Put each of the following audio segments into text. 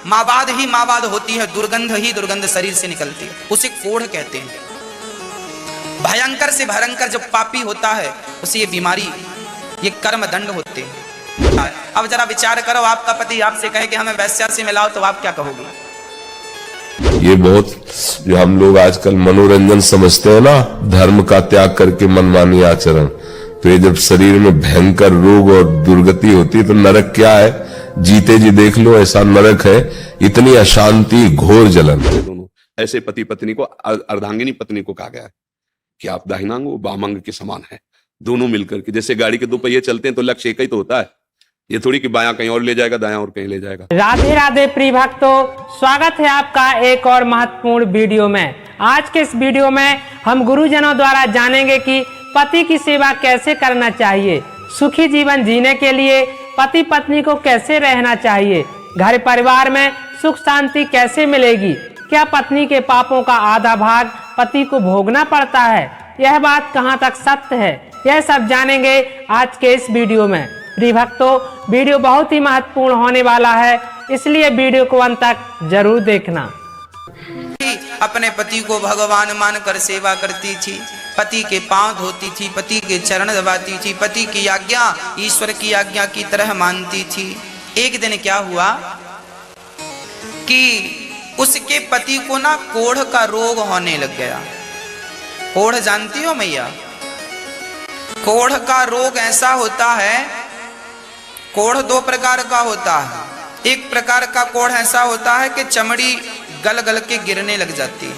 मावाद ही मावाद होती है, दुर्गंध ही दुर्गंध शरीर से निकलती है, उसे कोढ़ कहते हैं। भयंकर से भयंकर जब पापी होता है उसे ये बीमारी, ये कर्म दंड होते हैं। अब जरा विचार करो, आपका पति आपसे कहे कि हमें वैश्या से मिलाओ, तो आप क्या कहोगे? ये बहुत जो हम लोग आजकल मनोरंजन समझते हैं ना, धर्म का त्याग करके मनमानी आचरण, तो ये जब शरीर में भयंकर रोग और दुर्गति होती है तो नरक क्या है, जीते जी देख लो, ऐसा नरक है, इतनी अशांति, घोर जलन। दोनों ऐसे पति पत्नी को, अर्धांगिनी पत्नी को कहा गया है कि आप दाहिनांग व वामांग के समान है, दोनों मिलकर के। जैसे गाड़ी के दो पहिए चलते हैं तो लक्ष्य एक ही तो होता है, ये थोड़ी कि बायां कहीं और ले जाएगा, दायां और कहीं ले जाएगा। राधे राधे प्रिय भक्तों, स्वागत है आपका एक और महत्वपूर्ण वीडियो में। आज के इस वीडियो में हम गुरुजनों द्वारा जानेंगे कि पति की सेवा कैसे करना चाहिए, सुखी जीवन जीने के लिए पति पत्नी को कैसे रहना चाहिए, घर परिवार में सुख शांति कैसे मिलेगी, क्या पत्नी के पापों का आधा भाग पति को भोगना पड़ता है, यह बात कहाँ तक सत्य है, यह सब जानेंगे आज के इस वीडियो में। प्रिय भक्तों, वीडियो बहुत ही महत्वपूर्ण होने वाला है, इसलिए वीडियो को अंत तक जरूर देखना। अपने पति को भगवान मानकर सेवा करती थी, पति के पांव धोती थी, पति के चरण दबाती थी, पति की आज्ञा ईश्वर की आज्ञा की तरह मानती थी। एक दिन क्या हुआ कि उसके पति को ना कोढ़ का रोग होने लग गया। कोढ़ जानती हो मैया? कोढ़ का रोग ऐसा होता है, कोढ़ दो प्रकार का होता है। एक प्रकार का कोढ़ ऐसा होता है कि चमड़ी गल गल के गिरने लग जाती है,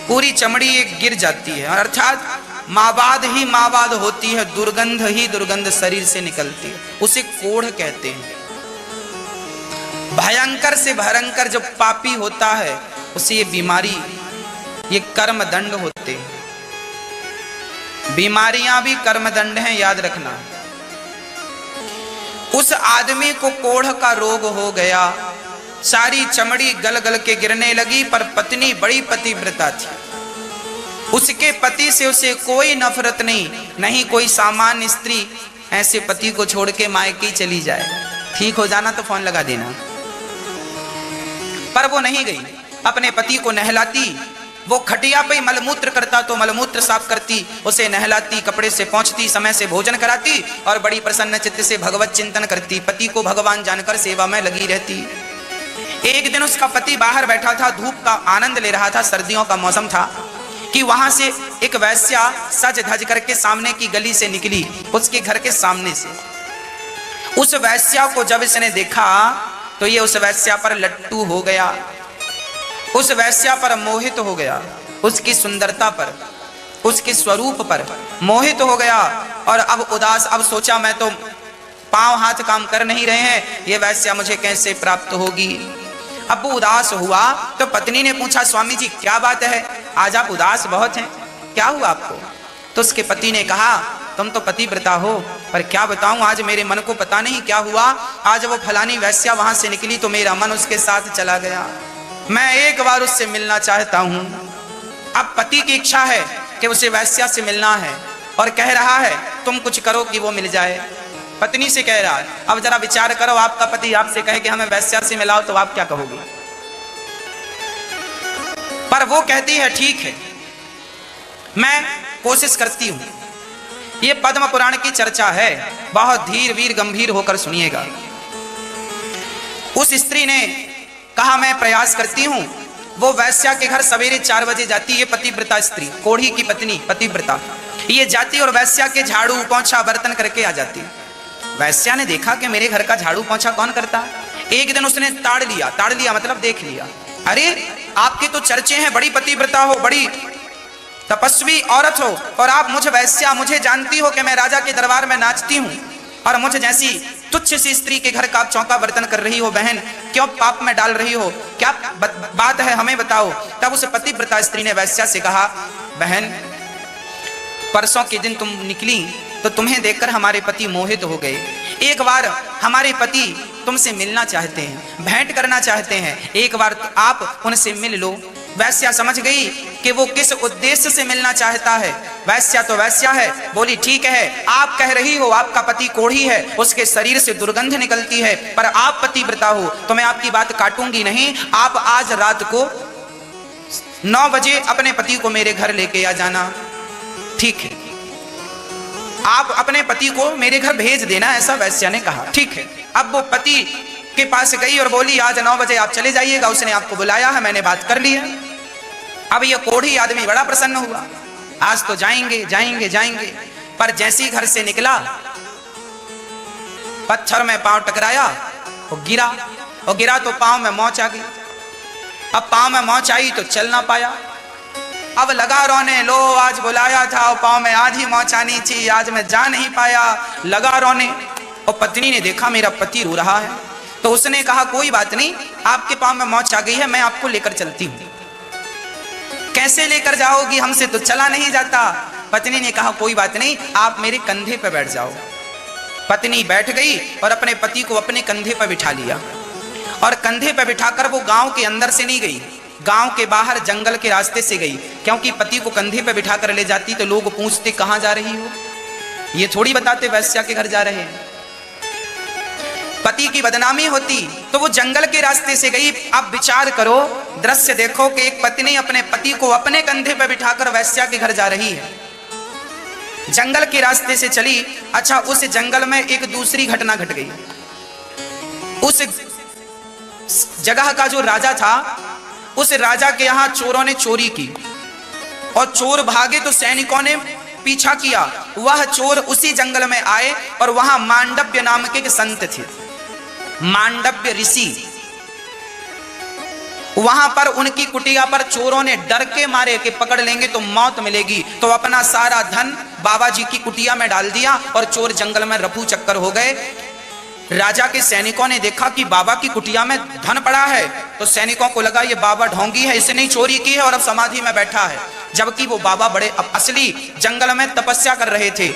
पूरी चमड़ी एक गिर जाती है, अर्थात मावाद ही मावाद होती है, दुर्गंध ही दुर्गंध शरीर से निकलती है, उसे कोढ़ कहते हैं। भयंकर से भयंकर जब पापी होता है उसे ये बीमारी, ये कर्म दंड होते हैं। बीमारियां भी कर्म दंड हैं, याद रखना। उस आदमी को कोढ़ का रोग हो गया, सारी चमड़ी गल गल के गिरने लगी, पर पत्नी बड़ी पतिव्रता थी, उसके पति से उसे कोई नफरत नहीं, नहीं कोई सामान्य स्त्री ऐसे पति को छोड़ के मायके चली जाए, ठीक हो जाना तो फोन लगा देना। पर वो नहीं गई, अपने पति को नहलाती, वो खटिया पे मलमूत्र करता तो मलमूत्र साफ करती, उसे नहलाती, कपड़े से पोंछती, समय से भोजन कराती और बड़ी प्रसन्न चित्त से भगवत चिंतन करती, पति को भगवान जानकर सेवा में लगी रहती। एक दिन उसका पति बाहर बैठा था, धूप का आनंद ले रहा था, सर्दियों का मौसम था, कि वहां से एक वैश्या सज धज करके सामने की गली से निकली, उसके घर के सामने से। उस वैश्या को जब इसने देखा तो ये उस वैश्या पर लट्टू हो गया, उस वैश्या पर मोहित हो गया, उसकी सुंदरता पर, उसके स्वरूप पर मोहित हो गया। और अब उदास, अब सोचा मैं तो पांव हाथ काम कर नहीं रहे हैं, ये वैश्या मुझे कैसे प्राप्त होगी। अब वो उदास हुआ तो पत्नी ने पूछा, स्वामी जी क्या बात है, आज आप उदास बहुत हैं, क्या हुआ आपको? तो उसके पति ने कहा, तुम तो पतिव्रता हो, पर क्या बताऊं, आज मेरे मन को पता नहीं क्या हुआ, आज वो फलानी वैश्या वहां से निकली तो मेरा मन उसके साथ चला गया, मैं एक बार उससे मिलना चाहता हूं। अब पति की इच्छा है कि उसे वैश्या से मिलना है और कह रहा है तुम कुछ करो कि वो मिल जाए, पत्नी से कह रहा है। अब जरा विचार करो, आपका पति आपसे कहे कि हमें वैश्या से मिलाओ, तो आप क्या कहोगे? पर वो कहती है ठीक है, मैं कोशिश करती हूं। ये पद्म पुराण की चर्चा है, बहुत धीर वीर गंभीर होकर सुनिएगा। उस स्त्री ने कहा मैं प्रयास करती हूं। वो वैश्या के घर सवेरे 4 बजे जाती है, पतिव्रता स्त्री, कोढ़ी की पत्नी पतिव्रता, ये जाती और वैश्या के झाड़ू पोंछा बर्तन करके आ जाती। वैश्या ने देखा कि मेरे घर का झाड़ू पोंछा कौन करता। एक दिन उसने ताड़ लिया मतलब देख लिया, अरे आपके तो चर्चे हैं, बड़ी पतिव्रता हो, बड़ी तपस्वी औरत हो, और आप मुझे वैश्या, मुझे जानती हो कि मैं राजा के दरबार में नाचती हूँ, और मुझे जैसी तुच्छ सी स्त्री के घर का आप चौका बर्तन कर रही हो, बहन क्यों पाप में डाल रही हो, क्या बात है हमें बताओ। तब उस पतिव्रता स्त्री ने वैश्या से कहा, बहन परसों के दिन तुम निकली तो तुम्हें देखकर हमारे पति मोहित हो गए, एक बार हमारे पति तुमसे मिलना चाहते हैं, भेंट करना चाहते हैं, एक बार आप उनसे मिल लो। वैश्या समझ गई कि वो किस उद्देश्य से मिलना चाहता है। वैश्या तो वैश्या है। बोली ठीक है, आप कह रही हो आपका पति कोढ़ी है, उसके शरीर से दुर्गंध निकलती है, पर आप पतिव्रता हो तो मैं आपकी बात काटूंगी नहीं। आप आज रात को 9 बजे अपने पति को मेरे घर लेके आ जाना। ठीक है, आप अपने पति को मेरे घर भेज देना, ऐसा वैश्या ने कहा। ठीक है। अब वो पति के पास गई और बोली आज 9 बजे आप चले जाइएगा, उसने आपको बुलाया है, मैंने बात कर ली है। अब ये कोढ़ी आदमी बड़ा प्रसन्न हुआ, आज तो जाएंगे जाएंगे जाएंगे। पर जैसे ही घर से निकला, पत्थर में पांव टकराया, वो गिरा तो पांव में मोच आ गई। अब पांव में मोच आई तो चल ना पाया। अब लगा रोने, लो आज बुलाया था, पांव में आज ही मोच आनी थी, आज मैं जा नहीं पाया। लगा रोने, और पत्नी ने देखा मेरा पति रो रहा है, तो उसने कहा कोई बात नहीं, आपके पांव में मोच आ गई है, मैं आपको लेकर चलती हूं। कैसे लेकर जाओगी, हमसे तो चला नहीं जाता। पत्नी ने कहा कोई बात नहीं, आप मेरे कंधे पर बैठ जाओ। पत्नी बैठ गई और अपने पति को अपने कंधे पर बिठा लिया, और कंधे पर बिठाकर वो गांव के अंदर से नहीं गई, गांव के बाहर जंगल के रास्ते से गई। क्योंकि पति को कंधे पर बिठाकर ले जाती तो लोग पूछते कहां जा रही हो, ये थोड़ी बताते वैश्या के घर जा रहे हैं, पति की बदनामी होती। तो वो जंगल के रास्ते से गई। अब विचार करो, दृश्य देखो कि एक पत्नी अपने पति को अपने कंधे पर बिठाकर वैश्या के घर जा रही है, जंगल के रास्ते से चली। अच्छा, उस जंगल में एक दूसरी घटना घट गई। उस जगह का जो राजा था, उस राजा के यहां चोरों ने चोरी की, और चोर भागे तो सैनिकों ने पीछा किया। वह चोर उसी जंगल में आए, और वहां मांडव्य नाम के एक संत थे, मांडव्य ऋषि। वहां पर उनकी कुटिया पर चोरों ने डर के मारे कि पकड़ लेंगे तो मौत मिलेगी, तो अपना सारा धन बाबा जी की कुटिया में डाल दिया, और चोर जंगल में रफू चक्कर हो गए। राजा के सैनिकों ने देखा कि बाबा की कुटिया में धन पड़ा है, तो सैनिकों को लगा ये बाबा ढोंगी है, इसने ही चोरी की है और अब समाधि में बैठा है, जबकि वो बाबा बड़े असली जंगल में तपस्या कर रहे थे।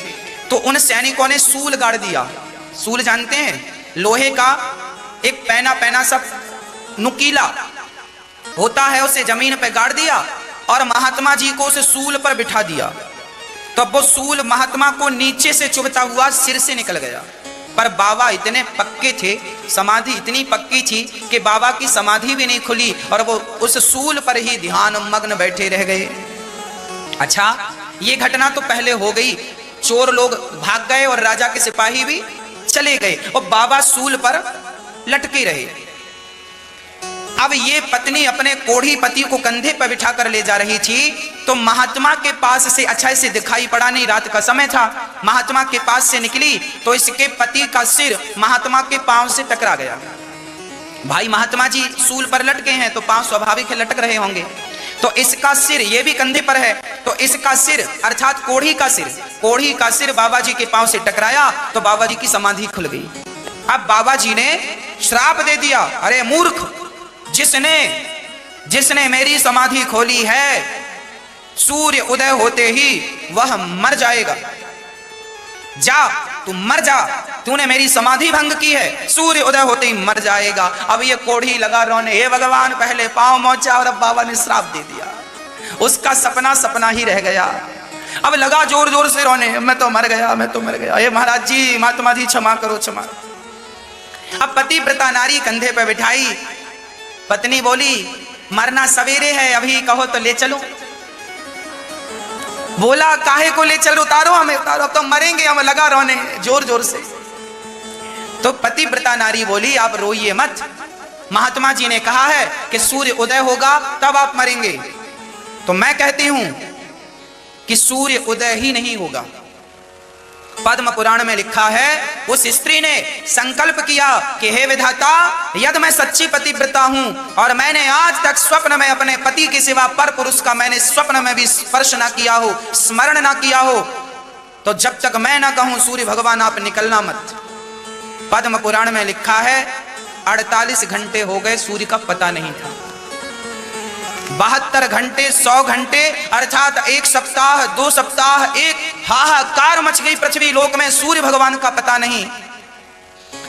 तो उन सैनिकों ने सूल गाड़ दिया। सूल जानते हैं, लोहे का एक पैना सा नुकीला होता है, उसे जमीन पे गाड़ दिया और महात्मा जी को उस सूल पर बिठा दिया। तब वो सूल महात्मा को नीचे से चुभता हुआ सिर से निकल गया। पर बाबा इतने पक्के थे, समाधि इतनी पक्की थी कि बाबा की समाधि भी नहीं खुली, और वो उस सूल पर ही ध्यान मग्न बैठे रह गए। अच्छा, ये घटना तो पहले हो गई, चोर लोग भाग गए और राजा के सिपाही भी चले गए, और बाबा सूल पर लटके रहे। अब ये पत्नी अपने कोढ़ी पति को कंधे पर बिठा कर ले जा रही थी, तो महात्मा के पास से, अच्छा इसे दिखाई पड़ा नहीं, रात का समय था, महात्मा के पास से निकली तो इसके पति का सिर महात्मा के पांव से टकरा गया। भाई महात्मा जी सूल पर लटके हैं तो पांव स्वाभाविक लटक रहे होंगे, तो इसका सिर, ये भी कंधे पर है, तो इसका सिर अर्थात कोढ़ी का सिर बाबा जी के पांव से टकराया, तो बाबा जी की समाधि खुल गई। अब बाबा जी ने श्राप दे दिया, अरे मूर्ख, जिसने मेरी समाधि खोली है, सूर्य उदय होते ही वह मर जाएगा। जा, तू मर जा, तूने मेरी समाधि भंग की है, सूर्य उदय होते ही मर जाएगा। अब ये कोढ़ी लगा रोने, हे भगवान, पहले पांव मोचा और अब बाबा ने श्राप दे दिया। उसका सपना ही रह गया। अब लगा जोर जोर से रोने, मैं तो मर गया, हे महाराज जी, महात्मा जी क्षमा करो, क्षमा। अब पतिव्रता नारी कंधे पे बिठाई, पत्नी बोली मरना सवेरे है, अभी कहो तो ले चलो। बोला काहे को ले चलो, उतारो हमें, उतारो, अब तो मरेंगे हम, लगा रोने जोर जोर से। तो पतिव्रता नारी बोली आप रोइए मत, महात्मा जी ने कहा है कि सूर्य उदय होगा तब आप मरेंगे, तो मैं कहती हूं कि सूर्य उदय ही नहीं होगा। पद्म पुराण में लिखा है, उस स्त्री ने संकल्प किया कि हे विधाता, यदि मैं सच्ची पतिव्रता हूं और मैंने आज तक स्वप्न में अपने पति के सिवा पर पुरुष का मैंने स्वप्न में भी स्पर्श ना किया हो, स्मरण ना किया हो, तो जब तक मैं ना कहूं सूर्य भगवान आप निकलना मत। पद्म पुराण में लिखा है 48 घंटे हो गए, सूर्य का पता नहीं था। 72 घंटे, 100 घंटे, अर्थात 1 सप्ताह, 2 सप्ताह, एक हाहाकार मच गई पृथ्वी लोक में, सूर्य भगवान का पता नहीं।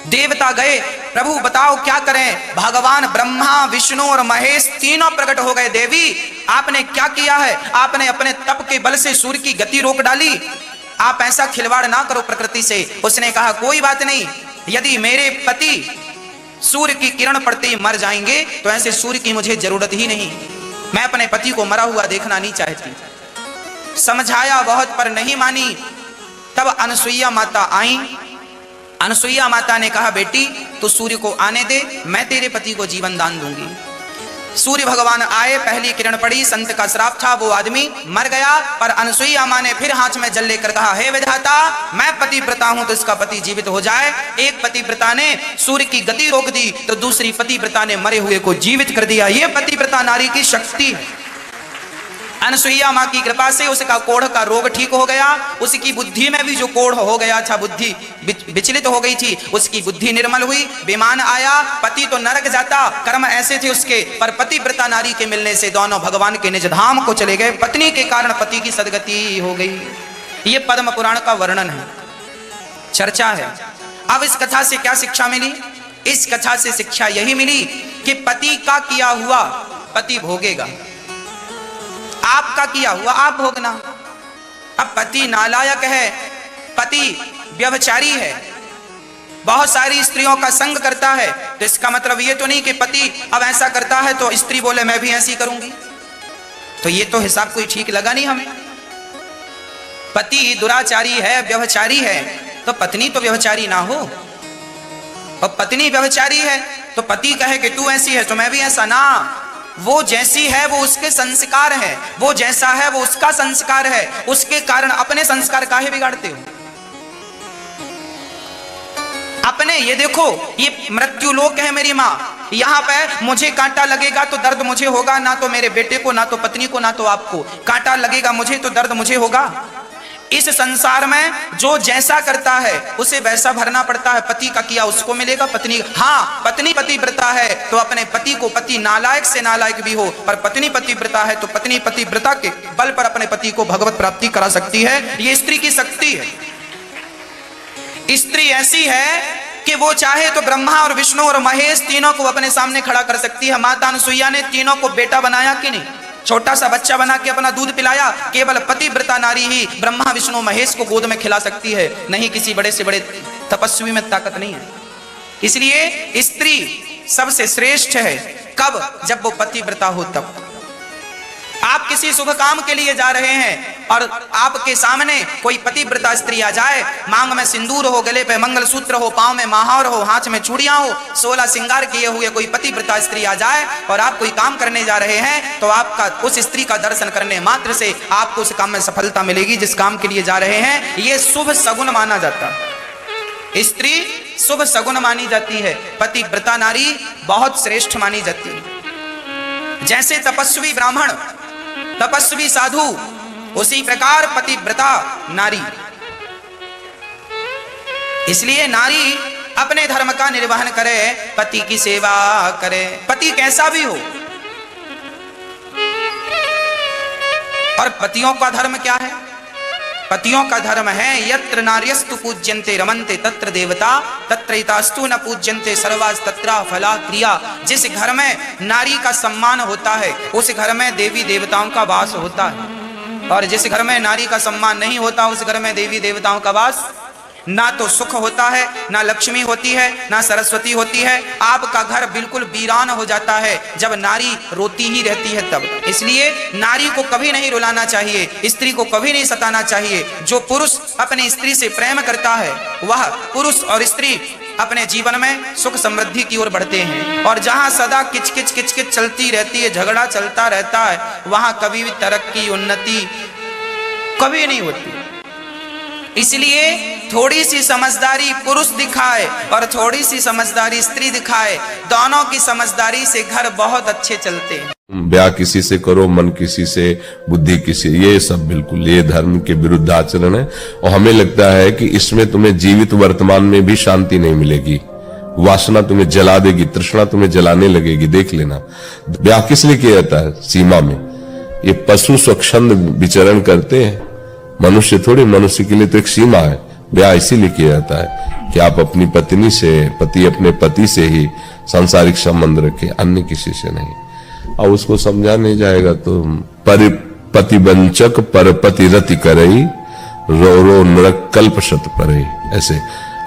देवता गए, प्रभु बताओ क्या करें। भगवान ब्रह्मा विष्णु और महेश तीनों प्रकट हो गए। देवी आपने क्या किया है, आपने अपने तप के बल से सूर्य की गति रोक डाली, आप ऐसा खिलवाड़ ना करो प्रकृति से। उसने कहा कोई बात नहीं, यदि मेरे पति सूर्य की किरण पड़ते ही मर जाएंगे तो ऐसे सूर्य की मुझे जरूरत ही नहीं, मैं अपने पति को मरा हुआ देखना नहीं चाहती। समझाया बहुत पर नहीं मानी। तब अनसुईया माता आई। अनसुईया माता ने कहा बेटी तू सूर्य को आने दे, मैं तेरे पति को जीवन दान दूंगी। सूर्य भगवान आए, पहली किरण पड़ी, संत का श्राप था, वो आदमी मर गया। पर अनसुईया मां ने फिर हाथ में जल लेकर कहा हे विधाता, मैं पतिव्रता हूं तो इसका पति जीवित हो जाए। एक पतिव्रता ने सूर्य की गति रोक दी तो दूसरी पतिव्रता ने मरे हुए को जीवित कर दिया। यह पतिव्रता नारी की शक्ति है। अनसुईया मां की कृपा से उसका कोढ़ का रोग ठीक हो गया। उसकी बुद्धि में भी जो कोढ़ हो गया था, बुद्धि विचलित हो गई थी, उसकी बुद्धि निर्मल हुई। विमान आया, पति तो नरक जाता, कर्म ऐसे थे उसके, पर पतिव्रता नारी के मिलने से दोनों भगवान के निज धाम को चले गए। पत्नी के कारण पति की सदगति हो गई। ये पद्म पुराण का वर्णन है, चर्चा है। अब इस कथा से क्या शिक्षा मिली? इस कथा से शिक्षा यही मिली कि पति का किया हुआ पति भोगेगा, आपका किया हुआ आप भोगना। अब पति नालायक है, पति व्यभिचारी है, बहुत सारी स्त्रियों का संग करता है, तो इसका मतलब ये तो नहीं कि पति अब ऐसा करता है तो स्त्री बोले मैं भी ऐसी करूंगी, तो ये तो हिसाब कोई ठीक लगा नहीं हमें। पति दुराचारी है, व्यभिचारी है, तो पत्नी तो व्यभिचारी ना हो। और पत्नी व्यभिचारी है तो पति कहे कि तू ऐसी है तो मैं भी ऐसा, ना। वो जैसी है वो उसके संस्कार है, वो जैसा है वो उसका संस्कार है, उसके कारण अपने संस्कार काहे बिगाड़ते हो? अपने ये देखो, ये मृत्यु लोक है मेरी माँ, यहाँ पे मुझे कांटा लगेगा तो दर्द मुझे होगा, ना तो मेरे बेटे को, ना तो पत्नी को, ना तो आपको। कांटा लगेगा मुझे तो दर्द मुझे होगा। इस संसार में जो जैसा करता है उसे वैसा भरना पड़ता है। पति का किया उसको मिलेगा, पत्नी, हाँ पत्नी पतिव्रता है तो अपने पति को, पति नालायक से नालायक भी हो, पर पत्नी पतिव्रता है तो पत्नी पतिव्रता के बल पर अपने पति को भगवत प्राप्ति करा सकती है। ये स्त्री की शक्ति है। स्त्री ऐसी है कि वो चाहे तो ब्रह्मा और विष्णु और महेश तीनों को अपने सामने खड़ा कर सकती है। माता अनसुईया ने तीनों को बेटा बनाया कि नहीं? छोटा सा बच्चा बना के अपना दूध पिलाया। केवल पतिव्रता नारी ही ब्रह्मा विष्णु महेश को गोद में खिला सकती है, नहीं किसी बड़े से बड़े तपस्वी में ताकत नहीं है। इसलिए स्त्री सबसे श्रेष्ठ है। कब? जब वो पतिव्रता हो तब। आप किसी शुभ काम के लिए जा रहे हैं और आपके सामने कोई पतिव्रता स्त्री आ जाए, मांग में सिंदूर हो, गले पे मंगलसूत्र हो, पांव में महावर हो, हाथ में चूड़ियां हो, 16 श्रृंगार किए हुए कोई पतिव्रता स्त्री आ जाए और आप कोई काम करने जा रहे हैं, तो आपका उस स्त्री का दर्शन करने मात्र से आपको उस काम में सफलता मिलेगी जिस काम के लिए जा रहे हैं। ये शुभ सगुन माना जाता है। स्त्री शुभ सगुन मानी जाती है, पतिव्रता नारी बहुत श्रेष्ठ मानी जाती है। जैसे तपस्वी ब्राह्मण, तपस्वी साधु, उसी प्रकार पतिव्रता नारी। इसलिए नारी अपने धर्म का निर्वहन करे, पति की सेवा करे, पति कैसा भी हो। और पतियों का धर्म क्या है? पतियों का धर्म है यत्र नार्यस्तु पूज्यन्ते रमन्ते तत्र देवता तत्रैतास्तु न पूज्यन्ते सर्वास् तत्रा फला क्रिया। जिस घर में नारी का सम्मान होता है उस घर में देवी देवताओं का वास होता है, और जिस घर में नारी का सम्मान नहीं होता उस घर में देवी देवताओं का वास ना तो सुख होता है, ना लक्ष्मी होती है, ना सरस्वती होती है। आपका घर बिल्कुल वीरान हो जाता है जब नारी रोती ही रहती है तब। इसलिए नारी को कभी नहीं रुलाना चाहिए, स्त्री को कभी नहीं सताना चाहिए। जो पुरुष अपनी स्त्री से प्रेम करता है वह पुरुष और स्त्री अपने जीवन में सुख समृद्धि की ओर बढ़ते हैं। और जहां सदा किचकिच किचकिच चलती रहती है, झगड़ा चलता रहता है, वहां कभी भी तरक्की उन्नति कभी नहीं होती। इसलिए थोड़ी सी समझदारी पुरुष दिखाए और थोड़ी सी समझदारी स्त्री दिखाए, दोनों की समझदारी से घर बहुत अच्छे चलते हैं। ब्याह किसी से करो, मन किसी से, बुद्धि किसी, ये सब बिल्कुल ये धर्म के विरुद्ध आचरण है। और हमें लगता है कि इसमें तुम्हें जीवित वर्तमान में भी शांति नहीं मिलेगी, वासना तुम्हें जला देगी, तृष्णा तुम्हें जलाने लगेगी। देख लेना, ब्याह किस लिए किया जाता है? सीमा में। ये पशु स्वच्छंद विचरण करते हैं, मनुष्य थोड़ी। मनुष्य के लिए तो एक सीमा है, ब्याह इसीलिए किया जाता है कि आप अपनी पत्नी से, पति अपने पति से ही सांसारिक संबंध रखे, अन्य किसी से नहीं। और उसको समझा नहीं जाएगा तो पति वंचक परपति रति करई, रो रो नरक कल्प शत परई।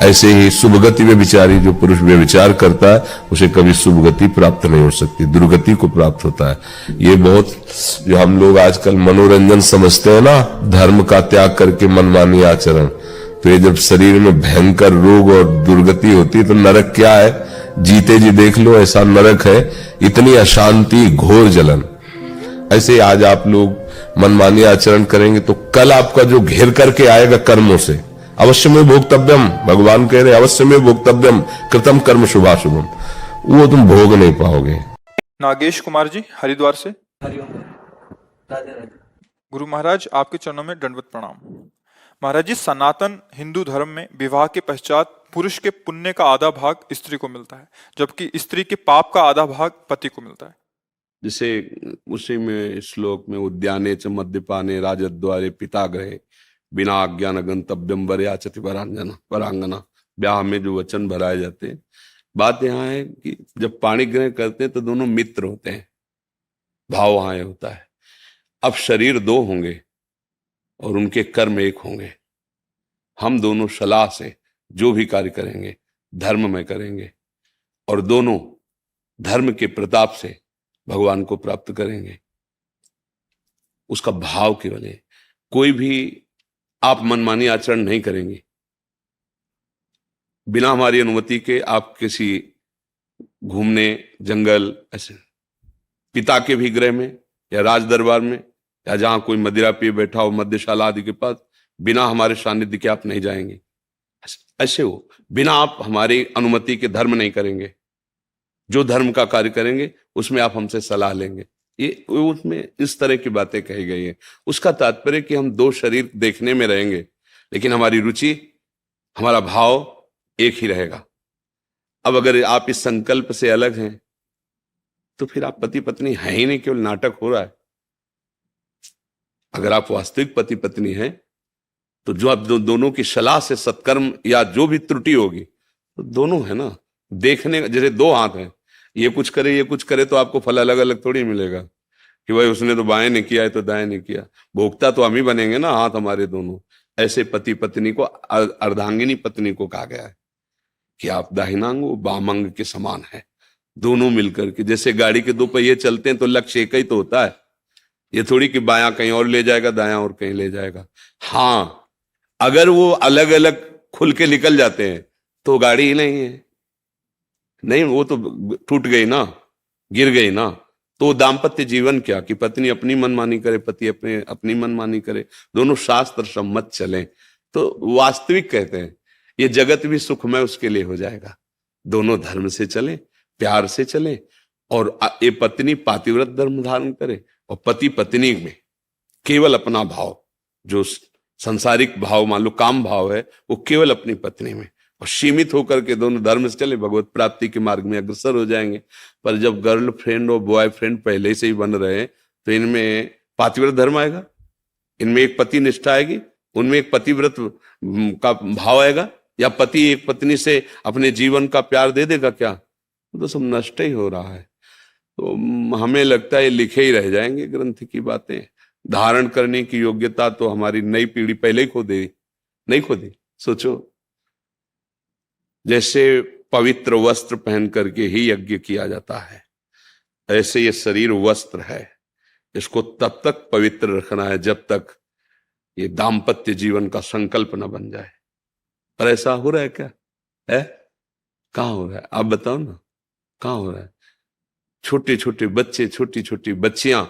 ऐसे ही शुभगति में विचारी, जो पुरुष व्यभिचार करता है उसे कभी शुभगति प्राप्त नहीं हो सकती, दुर्गति को प्राप्त होता है। ये बहुत जो हम लोग आजकल मनोरंजन समझते हैं ना, धर्म का त्याग करके मनमानी आचरण, तो ये जब शरीर में भयंकर रोग और दुर्गति होती है तो नरक क्या है, जीते जी देख लो, ऐसा नरक है, इतनी अशांति, घोर जलन। ऐसे आज आप लोग मनमानी आचरण करेंगे तो कल आपका जो घेर करके आएगा कर्मों से, अवश्य में भोक्तव्यम, भगवान कह रहे अवश्य में भोक्तव्यम कृतम कर्म शुभाशुभम, वो तुम भोग नहीं पाओगे। नागेश कुमार जी हरिद्वार से। गुरु महाराज आपके चरणों में दंडवत प्रणाम। महाराज जी, सनातन हिंदू धर्म में विवाह के पश्चात पुरुष के पुण्य का आधा भाग स्त्री को मिलता है, जबकि स्त्री के पाप का आधा भाग पति को मिलता है। जिसे उसी में श्लोक में उद्याने च मद्यपाने राजद्वारे पिताग्रहे बिना अज्ञान गंतव्यम वरयाचति वरांगना, ब्याह में जो वचन भराए जाते हैं। बात यहाँ है कि जब पाणी ग्रहण करते हैं तो दोनों मित्र होते हैं, भाव वहां होता है। अब शरीर दो होंगे और उनके कर्म एक होंगे। हम दोनों सलाह से जो भी कार्य करेंगे धर्म में करेंगे और दोनों धर्म के प्रताप से भगवान को प्राप्त करेंगे। उसका भाव केवल है, कोई भी आप मनमानी आचरण नहीं करेंगे। बिना हमारी अनुमति के आप किसी घूमने जंगल, ऐसे पिता के भी गृह में या राज दरबार में या जहां कोई मदिरा पिए बैठा हो मद्यशाला आदि के पास, बिना हमारे सानिध्य के आप नहीं जाएंगे। ऐसे हो, बिना आप हमारी अनुमति के धर्म नहीं करेंगे। जो धर्म का कार्य करेंगे उसमें आप हमसे सलाह लेंगे। ये उसमें इस तरह की बातें कही गई है। उसका तात्पर्य कि हम दो शरीर देखने में रहेंगे, लेकिन हमारी रुचि, हमारा भाव एक ही रहेगा। अब अगर आप इस संकल्प से अलग हैं तो फिर आप पति पत्नी हैं ही नहीं, केवल नाटक हो रहा है। अगर आप वास्तविक पति पत्नी हैं तो जो आप दोनों की सलाह से सत्कर्म या जो भी त्रुटि होगी तो दोनों है ना, देखने जैसे दो हाथ हैं, ये कुछ करे ये कुछ करे तो आपको फल अलग अलग थोड़ी मिलेगा कि भाई उसने तो बाएं नहीं किया है तो दाएं नहीं किया। भोक्ता तो हम ही बनेंगे ना, हाथ हमारे दोनों। ऐसे पति पत्नी को अर्धांगिनी पत्नी को कहा गया है कि आप दाहिनांग बामंग के समान है, दोनों मिलकर के। जैसे गाड़ी के दो पहिए चलते हैं तो लक्ष्य एक ही तो होता है, ये थोड़ी कि बायां कहीं और ले जाएगा दायां और कहीं ले जाएगा। हाँ, अगर वो अलग अलग खुल के निकल जाते हैं तो गाड़ी ही नहीं है, नहीं वो तो टूट गई ना, गिर गई ना। तो दाम्पत्य जीवन क्या कि पत्नी अपनी मनमानी करे, पति अपनी मनमानी करे, दोनों शास्त्र सम्मत चले तो वास्तविक कहते हैं ये जगत भी सुखमय उसके लिए हो जाएगा। दोनों धर्म से चले, प्यार से चले, और ये पत्नी पातिव्रत धर्म धारण करे और पति पत्नी में केवल अपना भाव, जो संसारिक भाव मान लो काम भाव है, वो केवल अपनी पत्नी में और सीमित होकर के दोनों धर्म से चले, भगवत प्राप्ति के मार्ग में अग्रसर हो जाएंगे। पर जब गर्लफ्रेंड और बॉयफ्रेंड पहले से ही बन रहे हैं तो इनमें पातिव्रत धर्म आएगा, इनमें एक पति निष्ठा आएगी, उनमें एक पतिव्रत का भाव आएगा, या पति एक पत्नी से अपने जीवन का प्यार दे देगा क्या? तो सब नष्ट ही हो रहा है। तो हमें लगता है लिखे ही रह जाएंगे ग्रंथ की बातें। धारण करने की योग्यता तो हमारी नई पीढ़ी पहले ही खो दे, नहीं खो दी। सोचो, जैसे पवित्र वस्त्र पहन करके ही यज्ञ किया जाता है, ऐसे ये शरीर वस्त्र है, इसको तब तक पवित्र रखना है जब तक ये दाम्पत्य जीवन का संकल्प न बन जाए। पर ऐसा हो रहा है क्या? है? कहाँ हो रहा है? आप बताओ ना, कहाँ हो रहा है? छोटे छोटे बच्चे, छोटी छोटी बच्चियां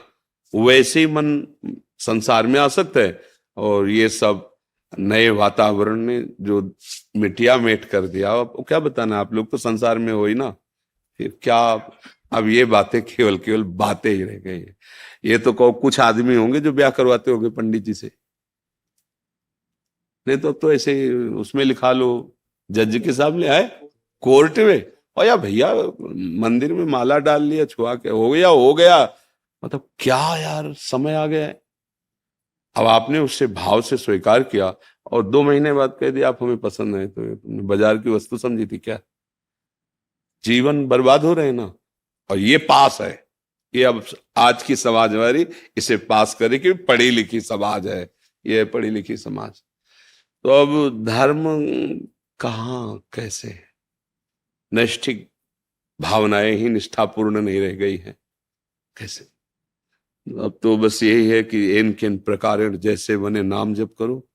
वैसे ही मन संसार में आसक्त है, और ये सब नए वातावरण ने जो मिटिया मेट कर दिया। अब क्या बताना, आप लोग तो संसार में हो ही ना, फिर क्या अब ये बातें केवल केवल बातें ही रह गई है। ये तो कहो कुछ आदमी होंगे जो ब्याह करवाते होंगे पंडित जी से, नहीं तो ऐसे उसमें लिखा लो जज के सामने आए कोर्ट में, और या भैया मंदिर में माला डाल लिया, छुआ के हो गया। मतलब क्या यार, समय आ गया है। अब आपने उससे भाव से स्वीकार किया, और 2 महीने बाद कह दिया आप हमें पसंद है, तो तुमने बाजार की वस्तु समझी थी क्या? जीवन बर्बाद हो रहे हैं ना। और ये पास है, ये अब आज की समाज हमारी इसे पास करे कि पढ़ी लिखी समाज है, ये पढ़ी लिखी समाज। तो अब धर्म कहाँ कैसे, नैष्ठिक भावनाएं ही निष्ठापूर्ण नहीं रह गई हैं, कैसे? अब तो बस यही है कि इन किन प्रकार जैसे बने नाम जप करो,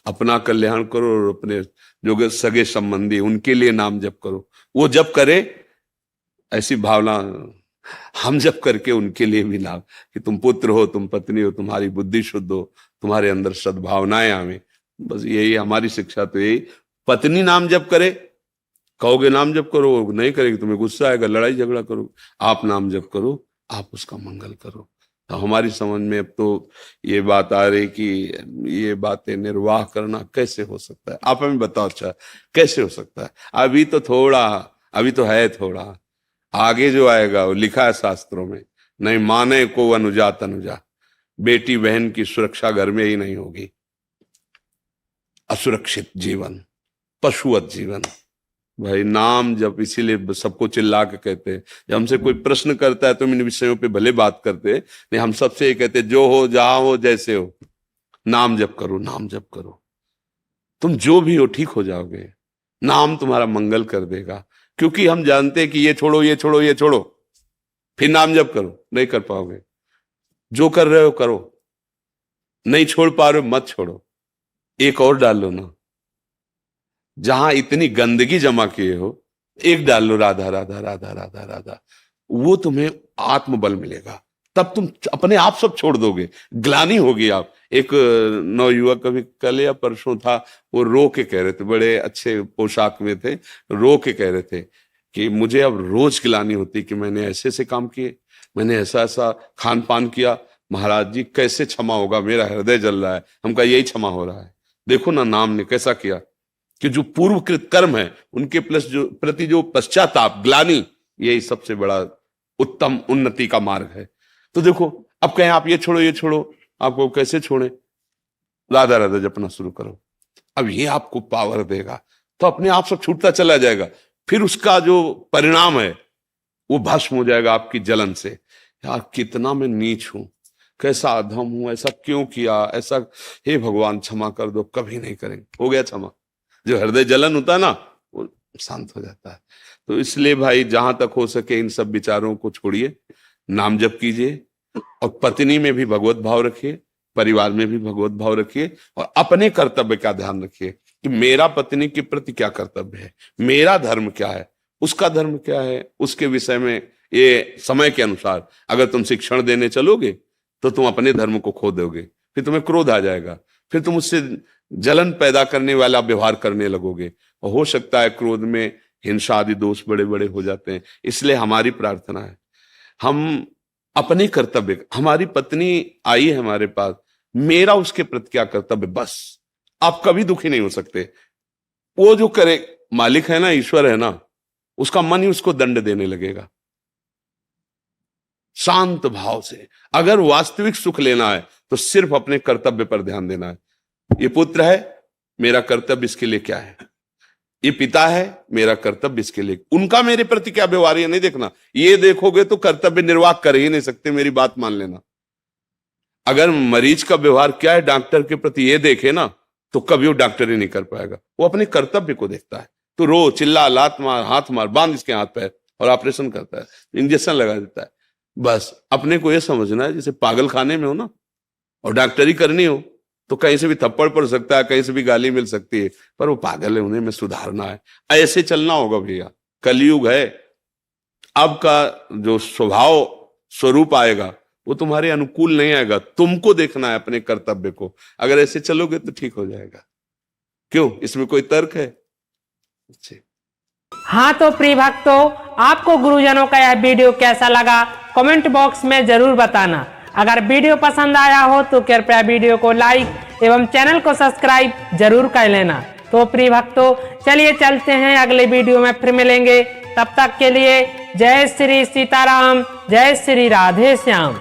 अपना कल्याण करो और अपने जो सगे संबंधी उनके लिए नाम जप करो। वो जप करे ऐसी भावना हम जप करके उनके लिए भी लाभ, कि तुम पुत्र हो, तुम पत्नी हो, तुम्हारी बुद्धि शुद्ध हो, तुम्हारे अंदर सद्भावनाएं आवे। बस यही हमारी शिक्षा तो यही। पत्नी नाम जप करे, कहोगे नाम जप करो, नहीं करेगी तुम्हें गुस्सा आएगा, लड़ाई झगड़ा करो। आप नाम जप करो, आप उसका मंगल करो। तो हमारी समझ में अब तो ये बात आ रही कि ये बातें निर्वाह करना कैसे हो सकता है। आप हमें बताओ, अच्छा कैसे हो सकता है? अभी तो थोड़ा, अभी तो है थोड़ा, आगे जो आएगा वो लिखा है शास्त्रों में, नहीं माने को अनुजा तनुजा, बेटी बहन की सुरक्षा घर में ही नहीं होगी। असुरक्षित जीवन, पशुवत जीवन। भाई नाम जब, इसीलिए सबको चिल्ला के कहते हैं, जब हमसे कोई प्रश्न करता है तो इन विषयों पे भले बात करते हैं, नहीं हम सबसे ये कहते हैं जो हो, जहां हो, जैसे हो, नाम जप करो, नाम जप करो। तुम जो भी हो ठीक हो जाओगे, नाम तुम्हारा मंगल कर देगा। क्योंकि हम जानते हैं कि ये छोड़ो, ये छोड़ो, ये छोड़ो, फिर नाम जप करो, नहीं कर पाओगे। जो कर रहे हो करो, नहीं छोड़ पा रहे हो मत छोड़ो, एक और डाल लो ना। जहां इतनी गंदगी जमा किए हो, एक डाल लो, राधा राधा राधा राधा राधा, वो तुम्हें आत्मबल मिलेगा। तब तुम अपने आप सब छोड़ दोगे, ग्लानि होगी। आप एक नवयुवक कभी कल या परसों था, वो रो के कह रहे थे, बड़े अच्छे पोशाक में थे, रो के कह रहे थे कि मुझे अब रोज ग्लानि होती कि मैंने ऐसे ऐसे काम किए, मैंने ऐसा ऐसा खान पान किया, महाराज जी कैसे क्षमा होगा, मेरा हृदय जल रहा है। हम कहा यही क्षमा हो रहा है, देखो ना नाम ने कैसा किया, कि जो पूर्वकृत कर्म है उनके प्लस जो प्रति जो पश्चाताप, ग्लानि, यही सबसे बड़ा उत्तम उन्नति का मार्ग है। तो देखो अब कहें आप ये छोड़ो, ये छोड़ो, आपको कैसे छोड़े? राधा राधा जपना शुरू करो, अब ये आपको पावर देगा, तो अपने आप सब छूटता चला जाएगा। फिर उसका जो परिणाम है वो भस्म हो जाएगा आपकी जलन से। यार कितना मैं नीच हूं, कैसा अधम हूं, ऐसा क्यों किया, ऐसा, हे भगवान क्षमा कर दो। कभी नहीं करेंगे, हो गया क्षमा। जो हृदय जलन होता है ना, वो शांत हो जाता है। तो इसलिए भाई जहां तक हो सके इन सब विचारों को छोड़िए, नाम जप कीजिए, और पत्नी में भी भगवत भाव रखिए, परिवार में भी भगवत भाव रखिए, और अपने कर्तव्य का ध्यान रखिए कि मेरा पत्नी के प्रति क्या कर्तव्य है, मेरा धर्म क्या है, उसका धर्म क्या है। उसके विषय में ये समय के अनुसार अगर तुम शिक्षण देने चलोगे तो तुम अपने धर्म को खो दोगे, फिर तुम्हें क्रोध आ जाएगा, फिर तुम उससे जलन पैदा करने वाला व्यवहार करने लगोगे, और हो सकता है क्रोध में हिंसा आदि दोष बड़े बड़े हो जाते हैं। इसलिए हमारी प्रार्थना है, हम अपने कर्तव्य, हमारी पत्नी आई है हमारे पास, मेरा उसके प्रति क्या कर्तव्य, बस। आप कभी दुखी नहीं हो सकते। वो जो करे, मालिक है ना, ईश्वर है ना, उसका मन ही उसको दंड देने लगेगा। शांत भाव से अगर वास्तविक सुख लेना है तो सिर्फ अपने कर्तव्य पर ध्यान देना है। ये पुत्र है, मेरा कर्तव्य इसके लिए क्या है, ये पिता है, मेरा कर्तव्य इसके लिए, उनका मेरे प्रति क्या व्यवहार है नहीं देखना। ये देखोगे तो कर्तव्य निर्वाह कर ही नहीं सकते, मेरी बात मान लेना। अगर मरीज का व्यवहार क्या है डॉक्टर के प्रति ये देखे ना, तो कभी वो डॉक्टर ही नहीं कर पाएगा। वो अपने कर्तव्य को देखता है, तो रो, चिल्ला, लात मार, हाथ मार, बांध इसके हाथ पैर, और ऑपरेशन करता है, इंजेक्शन लगा देता है। बस अपने को ये समझना है जैसे पागल खाने में हो ना, और डॉक्टरी करनी हो तो कहीं से भी थप्पड़ पड़ सकता है, कहीं से भी गाली मिल सकती है, पर वो पागल है, उन्हें में सुधारना है। ऐसे चलना होगा भैया, कलयुग है। अब का जो स्वभाव स्वरूप आएगा वो तुम्हारे अनुकूल नहीं आएगा, तुमको देखना है अपने कर्तव्य को। अगर ऐसे चलोगे तो ठीक हो जाएगा। क्यों, इसमें कोई तर्क है? हाँ तो प्रिय भक्तों, आपको गुरुजनों का यह वीडियो कैसा लगा कमेंट बॉक्स में जरूर बताना। अगर वीडियो पसंद आया हो तो कृपया वीडियो को लाइक एवं चैनल को सब्सक्राइब जरूर कर लेना। तो प्रिय भक्तों चलिए चलते हैं, अगले वीडियो में फिर मिलेंगे। तब तक के लिए जय श्री सीताराम, जय श्री राधे श्याम।